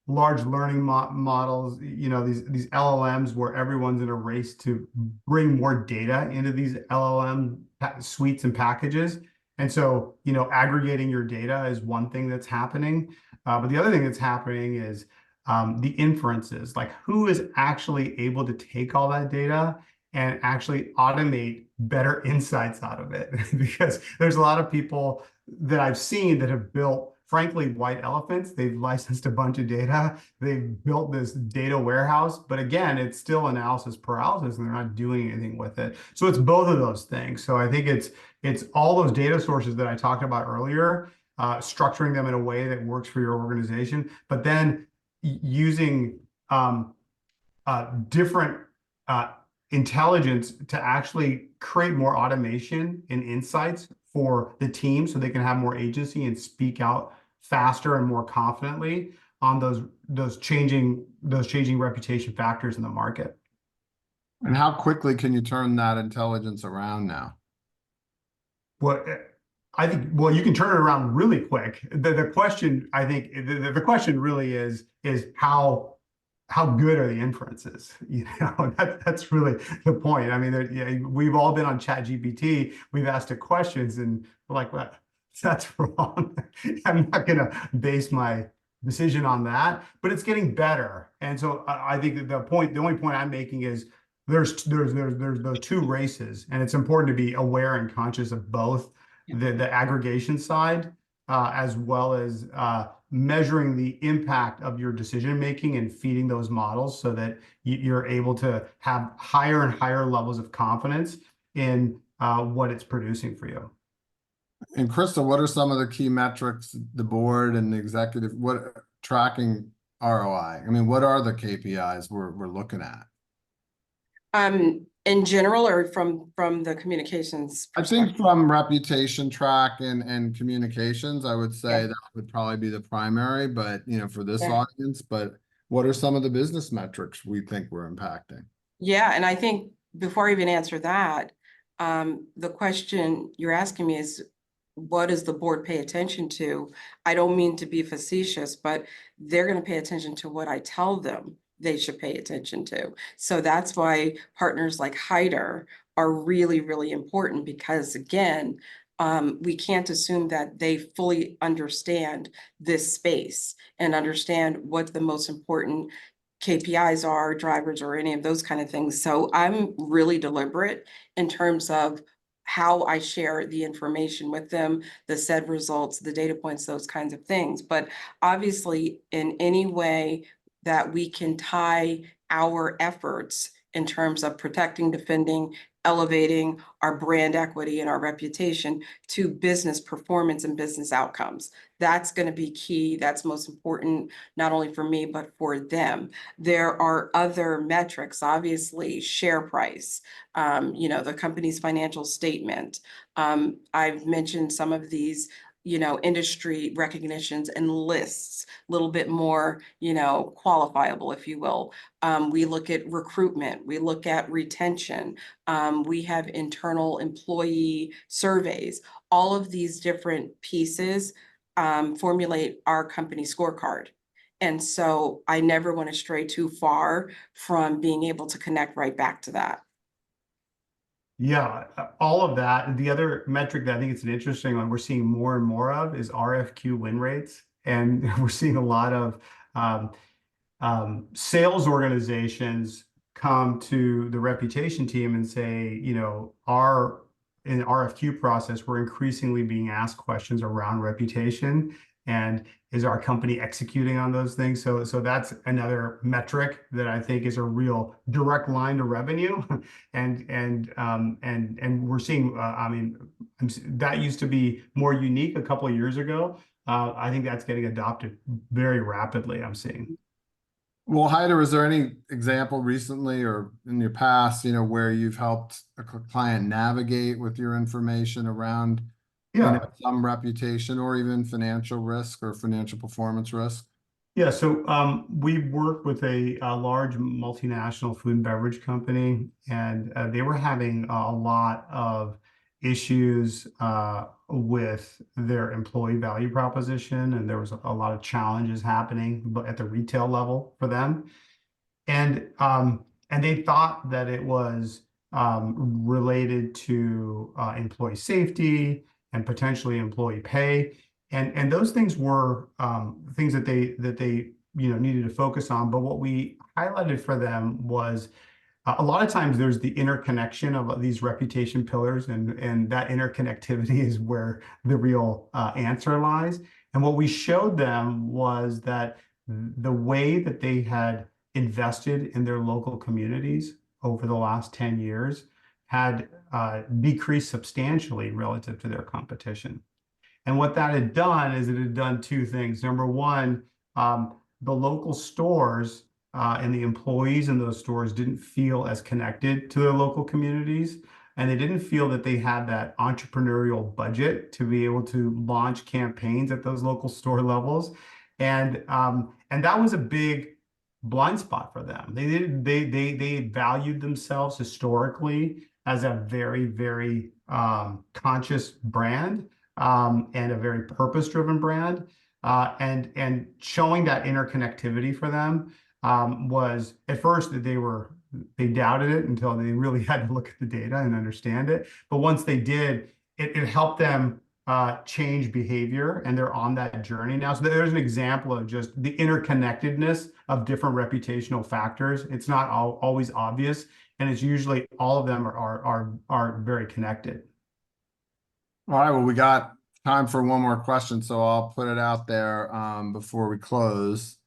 large learning models, these LLMs, where everyone's in a race to bring more data into these LLM suites and packages. And so, aggregating your data is one thing that's happening. But the other thing that's happening is the inferences, like who is actually able to take all that data and actually automate better insights out of it. Because there's a lot of people that I've seen that have built, frankly, white elephants. They've licensed a bunch of data. They've built this data warehouse. But again, it's still analysis paralysis, and they're not doing anything with it. So it's both of those things. So I think it's all those data sources that I talked about earlier, structuring them in a way that works for your organization, but then using different intelligence to actually create more automation and insights for the team, so they can have more agency and speak out faster and more confidently on those changing reputation factors in the market. And how quickly can you turn that intelligence around now? Well, I think, well, you can turn it around really quick. The question, I think, the question really is how good are the inferences? That's really the point. I mean, we've all been on ChatGPT. We've asked it questions, and we're like, well, that's wrong. I'm not going to base my decision on that, but it's getting better. And so I think that the only point I'm making is there's those two races, and it's important to be aware and conscious of both the aggregation side, as well as measuring the impact of your decision making and feeding those models, so that you're able to have higher and higher levels of confidence in what it's producing for you. And Crystal, what are some of the key metrics the board and the executive, what tracking ROI? I mean, what are the KPIs we're looking at? In general, or from the communications I think from reputation track and communications, I would say that would probably be the primary, but for this audience, but what are some of the business metrics we think we're impacting? Yeah, and I think before I even answer that, the question you're asking me is, what does the board pay attention to? I don't mean to be facetious, but they're going to pay attention to what I tell them they should pay attention to. So that's why partners like Hyder are really, really important, because again, we can't assume that they fully understand this space and understand what the most important KPIs are, drivers, or any of those kind of things. So I'm really deliberate in terms of how I share the information with them, the said results, the data points, those kinds of things. But obviously, in any way that we can tie our efforts in terms of protecting, defending, elevating our brand equity and our reputation to business performance and business outcomes. That's going to be key. That's most important, not only for me, but for them. There are other metrics, obviously, share price, the company's financial statement. I've mentioned some of these industry recognitions and lists, a little bit more, qualifiable, if you will. We look at recruitment, we look at retention, we have internal employee surveys. All of these different pieces formulate our company scorecard. And so I never want to stray too far from being able to connect right back to that. Yeah, all of that. The other metric that I think it's an interesting one we're seeing more and more of is RFQ win rates. And we're seeing a lot of sales organizations come to the reputation team and say, in the RFQ process, we're increasingly being asked questions around reputation and is our company executing on those things? So that's another metric that I think is a real direct line to revenue, and we're seeing. That used to be more unique a couple of years ago. I think that's getting adopted very rapidly. I'm seeing. Well, Hyder, is there any example recently or in your past, where you've helped a client navigate with your information around, some reputation or even financial risk or financial performance risk? Yeah, so we worked with a large multinational food and beverage company, and they were having a lot of issues with their employee value proposition, and there was a lot of challenges happening at the retail level for them. And they thought that it was related to employee safety and potentially employee pay. And those things were things that they needed to focus on. But what we highlighted for them was a lot of times there's the interconnection of these reputation pillars, and that interconnectivity is where the real answer lies. And what we showed them was that the way that they had invested in their local communities over the last 10 years had decreased substantially relative to their competition. And what that had done is it had done two things. Number one, the local stores and the employees in those stores didn't feel as connected to their local communities, and they didn't feel that they had that entrepreneurial budget to be able to launch campaigns at those local store levels. And that was a big blind spot for them. They valued themselves historically as a very, very conscious brand, and a very purpose-driven brand. And showing that interconnectivity for them was, at first, they doubted it until they really had to look at the data and understand it. But once they did, it helped them change behavior, and they're on that journey now. So there's an example of just the interconnectedness of different reputational factors. It's not always obvious, and it's usually all of them are very connected. All right, well, we got time for one more question, so I'll put it out there before we close.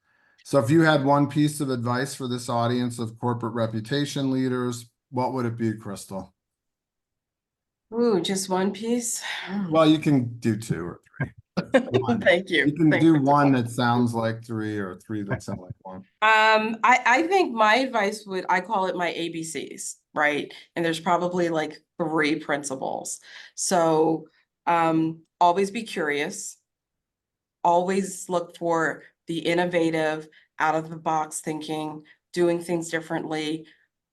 So if you had one piece of advice for this audience of corporate reputation leaders, what would it be, Crystal? Ooh, just one piece? Well, you can do two or three. Thank you. You can Thank do you. one that sounds like three or three that sound like one. I think my advice I call it my ABCs, right? And there's probably like 3 principles. So always be curious, always look for the innovative, out of the box thinking, doing things differently,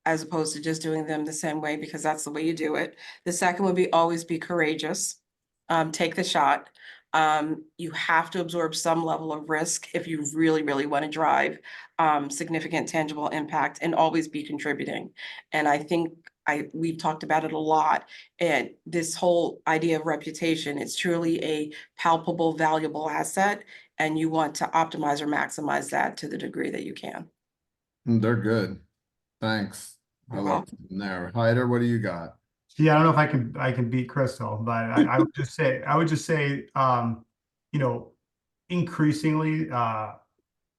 as opposed to just doing them the same way because that's the way you do it. The second would be always be courageous, take the shot. You have to absorb some level of risk if you really, really want to drive significant tangible impact, and always be contributing. And I think we've talked about it a lot. And this whole idea of reputation, it's truly a palpable, valuable asset, and you want to optimize or maximize that to the degree that you can. They're good. Thanks. I like them there. Hyder, what do you got? Yeah, I don't know if I can beat Crystal, but I would just say, increasingly,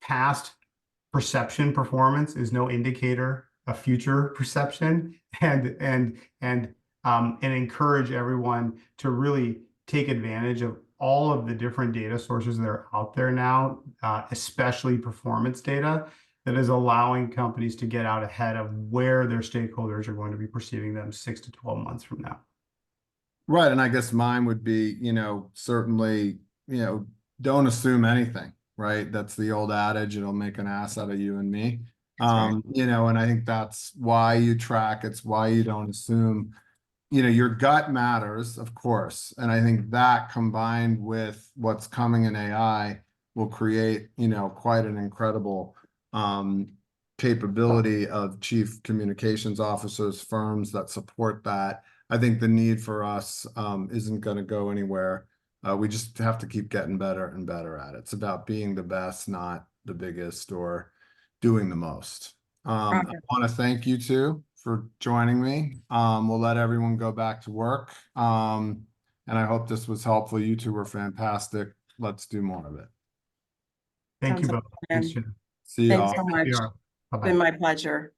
past perception performance is no indicator a future perception and encourage everyone to really take advantage of all of the different data sources that are out there now, especially performance data, that is allowing companies to get out ahead of where their stakeholders are going to be perceiving them 6 to 12 months from now. Right, and I guess mine would be, certainly, don't assume anything, right? That's the old adage, it'll make an ass out of you and me. right. And I think that's why you track, it's why you don't assume. Your gut matters, of course. And I think that combined with what's coming in AI will create, quite an incredible capability of chief communications officers, firms that support that. I think the need for us isn't going to go anywhere. We just have to keep getting better and better at it. It's about being the best, not the biggest or doing the most. I want to thank you two for joining me. We'll let everyone go back to work. And I hope this was helpful. You two were fantastic. Let's do more of it. Thank you Sounds both. like a Thanks, plan. Jim. See Thanks y'all. so much. IPR. Bye-bye. Been my pleasure.